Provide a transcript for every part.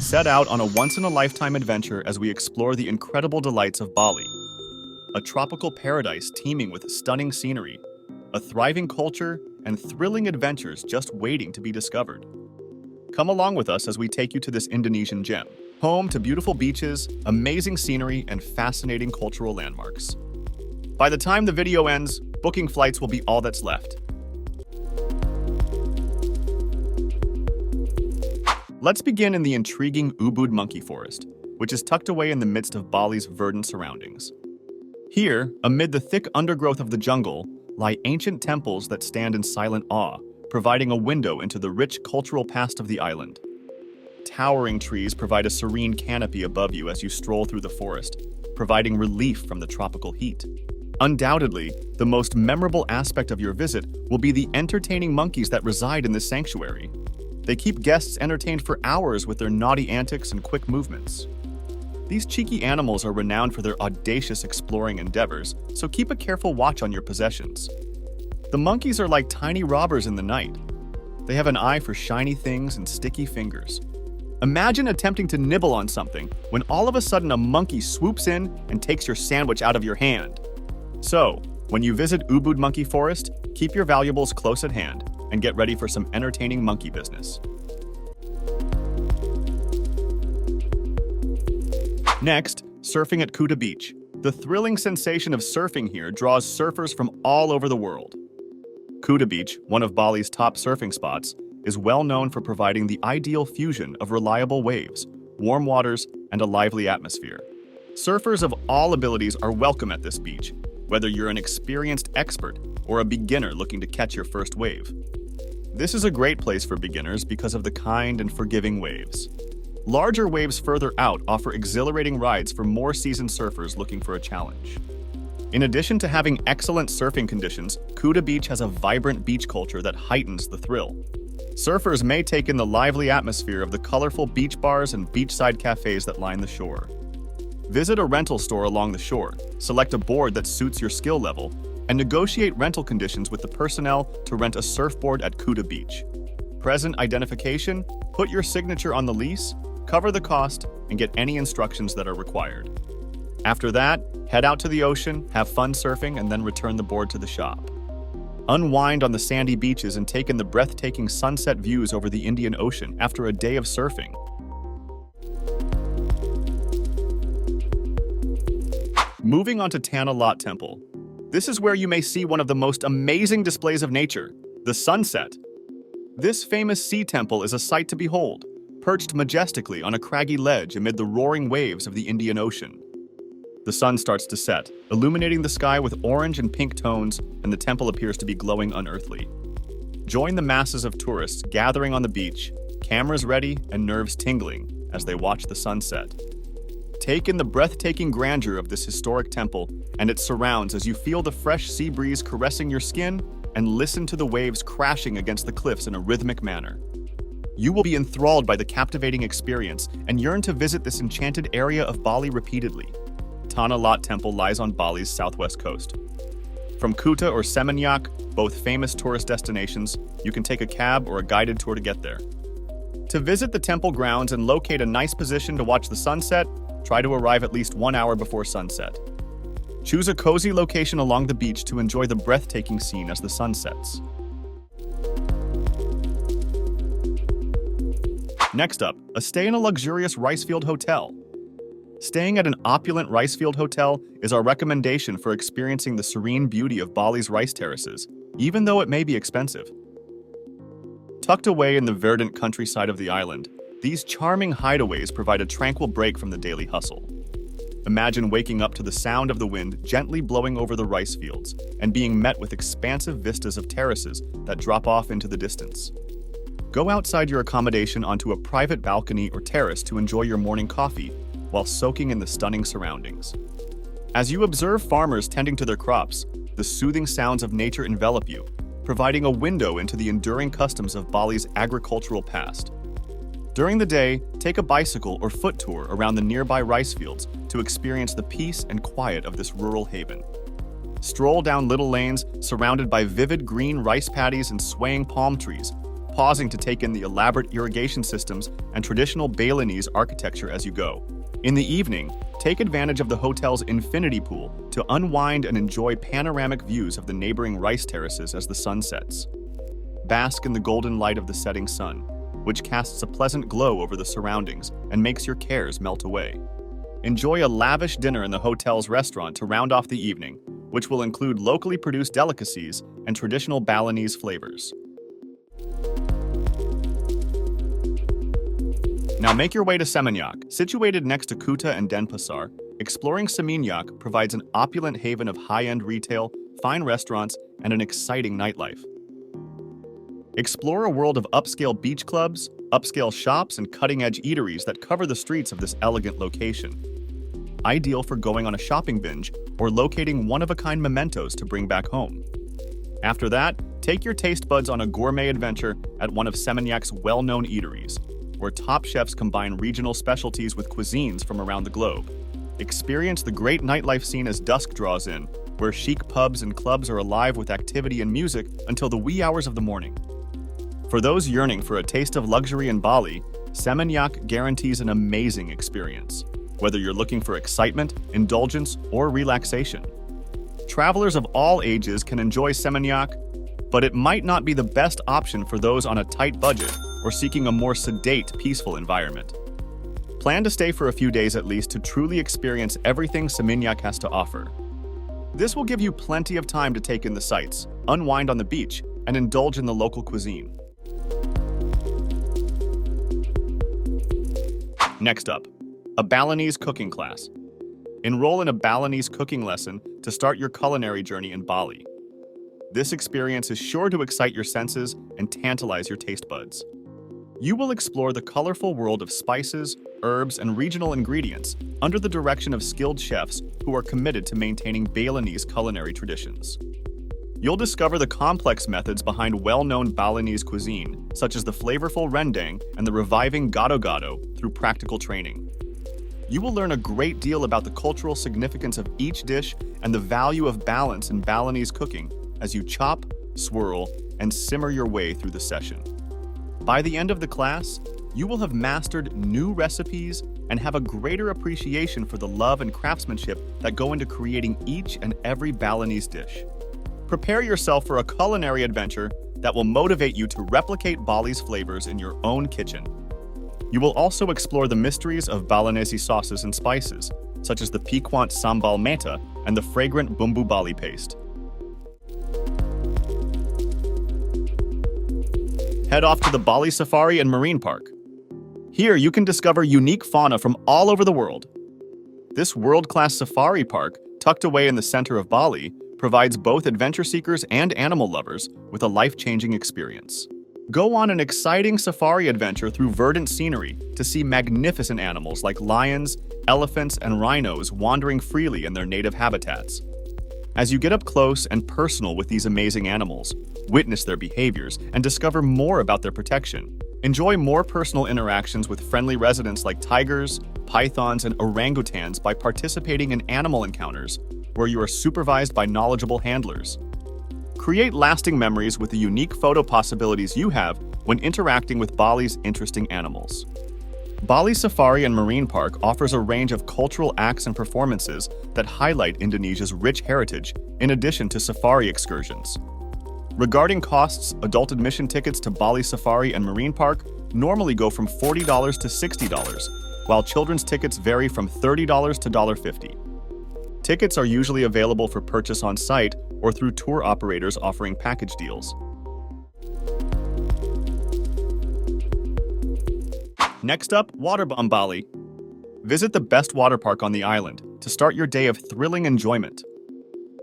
Set out on a once-in-a-lifetime adventure as we explore the incredible delights of Bali, a tropical paradise teeming with stunning scenery, a thriving culture, and thrilling adventures just waiting to be discovered. Come along with us as we take you to this Indonesian gem, home to beautiful beaches, amazing scenery, and fascinating cultural landmarks. By the time the video ends, booking flights will be all that's left. Let's begin in the intriguing Ubud monkey forest, which is tucked away in the midst of Bali's verdant surroundings. Here, amid the thick undergrowth of the jungle, lie ancient temples that stand in silent awe, providing a window into the rich cultural past of the island. Towering trees provide a serene canopy above you as you stroll through the forest, providing relief from the tropical heat. Undoubtedly, the most memorable aspect of your visit will be the entertaining monkeys that reside in this sanctuary. They keep guests entertained for hours with their naughty antics and quick movements. These cheeky animals are renowned for their audacious exploring endeavors, so keep a careful watch on your possessions. The monkeys are like tiny robbers in the night. They have an eye for shiny things and sticky fingers. Imagine attempting to nibble on something when all of a sudden a monkey swoops in and takes your sandwich out of your hand. So, when you visit Ubud Monkey Forest, keep your valuables close at hand and get ready for some entertaining monkey business. Next, surfing at Kuta Beach. The thrilling sensation of surfing here draws surfers from all over the world. Kuta Beach, one of Bali's top surfing spots, is well known for providing the ideal fusion of reliable waves, warm waters, and a lively atmosphere. Surfers of all abilities are welcome at this beach, whether you're an experienced expert or a beginner looking to catch your first wave. This is a great place for beginners because of the kind and forgiving waves. Larger waves further out offer exhilarating rides for more seasoned surfers looking for a challenge. In addition to having excellent surfing conditions, Kuta Beach has a vibrant beach culture that heightens the thrill. Surfers may take in the lively atmosphere of the colorful beach bars and beachside cafes that line the shore. Visit a rental store along the shore, select a board that suits your skill level, and negotiate rental conditions with the personnel to rent a surfboard at Kuta Beach. Present identification, put your signature on the lease, cover the cost, and get any instructions that are required. After that, head out to the ocean, have fun surfing, and then return the board to the shop. Unwind on the sandy beaches and take in the breathtaking sunset views over the Indian Ocean after a day of surfing. Moving on to Tanah Lot Temple. This is where you may see one of the most amazing displays of nature, the sunset. This famous sea temple is a sight to behold, perched majestically on a craggy ledge amid the roaring waves of the Indian Ocean. The sun starts to set, illuminating the sky with orange and pink tones, and the temple appears to be glowing unearthly. Join the masses of tourists gathering on the beach, cameras ready and nerves tingling as they watch the sunset. Take in the breathtaking grandeur of this historic temple and its surrounds as you feel the fresh sea breeze caressing your skin and listen to the waves crashing against the cliffs in a rhythmic manner. You will be enthralled by the captivating experience and yearn to visit this enchanted area of Bali repeatedly. Tanah Lot Temple lies on Bali's southwest coast. From Kuta or Seminyak, both famous tourist destinations, you can take a cab or a guided tour to get there. To visit the temple grounds and locate a nice position to watch the sunset, try to arrive at least 1 hour before sunset. Choose a cozy location along the beach to enjoy the breathtaking scene as the sun sets. Next up, a stay in a luxurious rice field hotel. Staying at an opulent rice field hotel is our recommendation for experiencing the serene beauty of Bali's rice terraces, even though it may be expensive. Tucked away in the verdant countryside of the island, these charming hideaways provide a tranquil break from the daily hustle. Imagine waking up to the sound of the wind gently blowing over the rice fields and being met with expansive vistas of terraces that drop off into the distance. Go outside your accommodation onto a private balcony or terrace to enjoy your morning coffee while soaking in the stunning surroundings. As you observe farmers tending to their crops, the soothing sounds of nature envelop you, providing a window into the enduring customs of Bali's agricultural past. During the day, take a bicycle or foot tour around the nearby rice fields to experience the peace and quiet of this rural haven. Stroll down little lanes surrounded by vivid green rice paddies and swaying palm trees, pausing to take in the elaborate irrigation systems and traditional Balinese architecture as you go. In the evening, take advantage of the hotel's infinity pool to unwind and enjoy panoramic views of the neighboring rice terraces as the sun sets. Bask in the golden light of the setting sun, which casts a pleasant glow over the surroundings and makes your cares melt away. Enjoy a lavish dinner in the hotel's restaurant to round off the evening, which will include locally produced delicacies and traditional Balinese flavors. Now make your way to Seminyak. Situated next to Kuta and Denpasar, exploring Seminyak provides an opulent haven of high-end retail, fine restaurants, and an exciting nightlife. Explore a world of upscale beach clubs, upscale shops, and cutting-edge eateries that cover the streets of this elegant location. Ideal for going on a shopping binge or locating one-of-a-kind mementos to bring back home. After that, take your taste buds on a gourmet adventure at one of Seminyak's well-known eateries, where top chefs combine regional specialties with cuisines from around the globe. Experience the great nightlife scene as dusk draws in, where chic pubs and clubs are alive with activity and music until the wee hours of the morning. For those yearning for a taste of luxury in Bali, Seminyak guarantees an amazing experience, whether you're looking for excitement, indulgence, or relaxation. Travelers of all ages can enjoy Seminyak, but it might not be the best option for those on a tight budget or seeking a more sedate, peaceful environment. Plan to stay for a few days at least to truly experience everything Seminyak has to offer. This will give you plenty of time to take in the sights, unwind on the beach, and indulge in the local cuisine. Next up, a Balinese cooking class. Enroll in a Balinese cooking lesson to start your culinary journey in Bali. This experience is sure to excite your senses and tantalize your taste buds. You will explore the colorful world of spices, herbs, and regional ingredients under the direction of skilled chefs who are committed to maintaining Balinese culinary traditions. You'll discover the complex methods behind well-known Balinese cuisine, such as the flavorful rendang and the reviving gado-gado, through practical training. You will learn a great deal about the cultural significance of each dish and the value of balance in Balinese cooking as you chop, swirl, and simmer your way through the session. By the end of the class, you will have mastered new recipes and have a greater appreciation for the love and craftsmanship that go into creating each and every Balinese dish. Prepare yourself for a culinary adventure that will motivate you to replicate Bali's flavors in your own kitchen. You will also explore the mysteries of Balinese sauces and spices, such as the piquant sambal meta and the fragrant bumbu Bali paste. Head off to the Bali Safari and Marine Park. Here you can discover unique fauna from all over the world. This world-class safari park, tucked away in the center of Bali, provides both adventure seekers and animal lovers with a life-changing experience. Go on an exciting safari adventure through verdant scenery to see magnificent animals like lions, elephants, and rhinos wandering freely in their native habitats. As you get up close and personal with these amazing animals, witness their behaviors, and discover more about their protection. Enjoy more personal interactions with friendly residents like tigers, pythons, and orangutans by participating in animal encounters, where you are supervised by knowledgeable handlers. Create lasting memories with the unique photo possibilities you have when interacting with Bali's interesting animals. Bali Safari and Marine Park offers a range of cultural acts and performances that highlight Indonesia's rich heritage, in addition to safari excursions. Regarding costs, adult admission tickets to Bali Safari and Marine Park normally go from $40 to $60, while children's tickets vary from $30 to $50. Tickets are usually available for purchase on site or through tour operators offering package deals. Next up, Waterbom Bali. Visit the best water park on the island to start your day of thrilling enjoyment.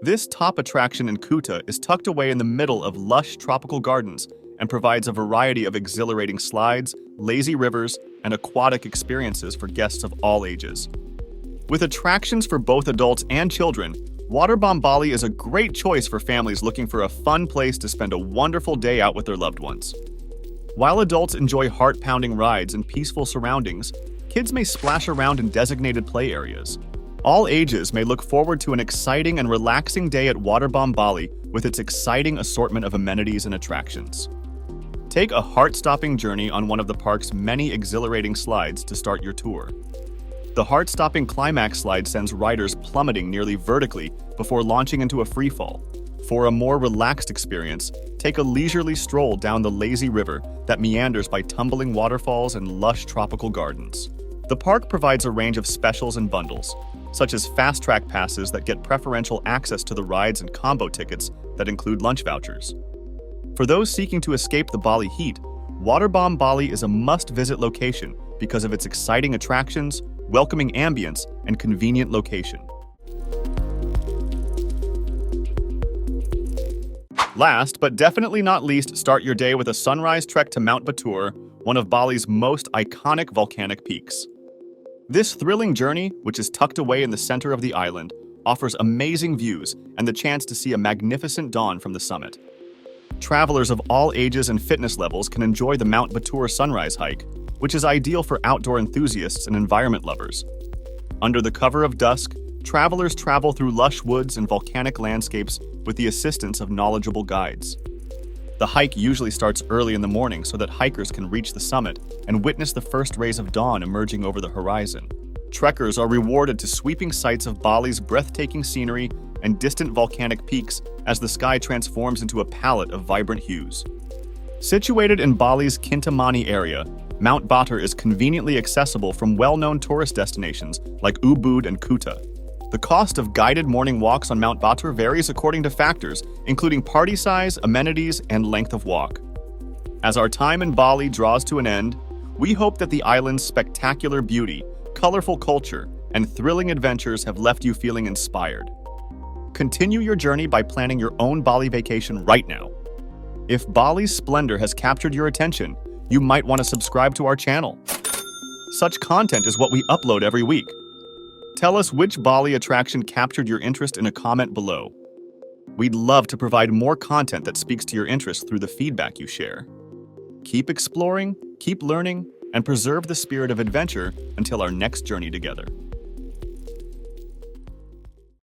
This top attraction in Kuta is tucked away in the middle of lush tropical gardens and provides a variety of exhilarating slides, lazy rivers, and aquatic experiences for guests of all ages. With attractions for both adults and children, Waterbom Bali is a great choice for families looking for a fun place to spend a wonderful day out with their loved ones. While adults enjoy heart-pounding rides and peaceful surroundings, kids may splash around in designated play areas. All ages may look forward to an exciting and relaxing day at Waterbom Bali with its exciting assortment of amenities and attractions. Take a heart-stopping journey on one of the park's many exhilarating slides to start your tour. The heart-stopping climax slide sends riders plummeting nearly vertically before launching into a freefall. For a more relaxed experience, take a leisurely stroll down the lazy river that meanders by tumbling waterfalls and lush tropical gardens. The park provides a range of specials and bundles, such as fast-track passes that get preferential access to the rides and combo tickets that include lunch vouchers. For those seeking to escape the Bali heat, Waterbom Bali is a must-visit location because of its exciting attractions, welcoming ambience, and convenient location. Last, but definitely not least, start your day with a sunrise trek to Mount Batur, one of Bali's most iconic volcanic peaks. This thrilling journey, which is tucked away in the center of the island, offers amazing views and the chance to see a magnificent dawn from the summit. Travelers of all ages and fitness levels can enjoy the Mount Batur sunrise hike, which is ideal for outdoor enthusiasts and environment lovers. Under the cover of dusk, travelers travel through lush woods and volcanic landscapes with the assistance of knowledgeable guides. The hike usually starts early in the morning so that hikers can reach the summit and witness the first rays of dawn emerging over the horizon. Trekkers are rewarded to sweeping sights of Bali's breathtaking scenery and distant volcanic peaks as the sky transforms into a palette of vibrant hues. Situated in Bali's Kintamani area, Mount Batur is conveniently accessible from well-known tourist destinations like Ubud and Kuta. The cost of guided morning walks on Mount Batur varies according to factors, including party size, amenities, and length of walk. As our time in Bali draws to an end, we hope that the island's spectacular beauty, colorful culture, and thrilling adventures have left you feeling inspired. Continue your journey by planning your own Bali vacation right now. If Bali's splendor has captured your attention, you might want to subscribe to our channel. Such content is what we upload every week. Tell us which Bali attraction captured your interest in a comment below. We'd love to provide more content that speaks to your interest through the feedback you share. Keep exploring, keep learning, and preserve the spirit of adventure until our next journey together.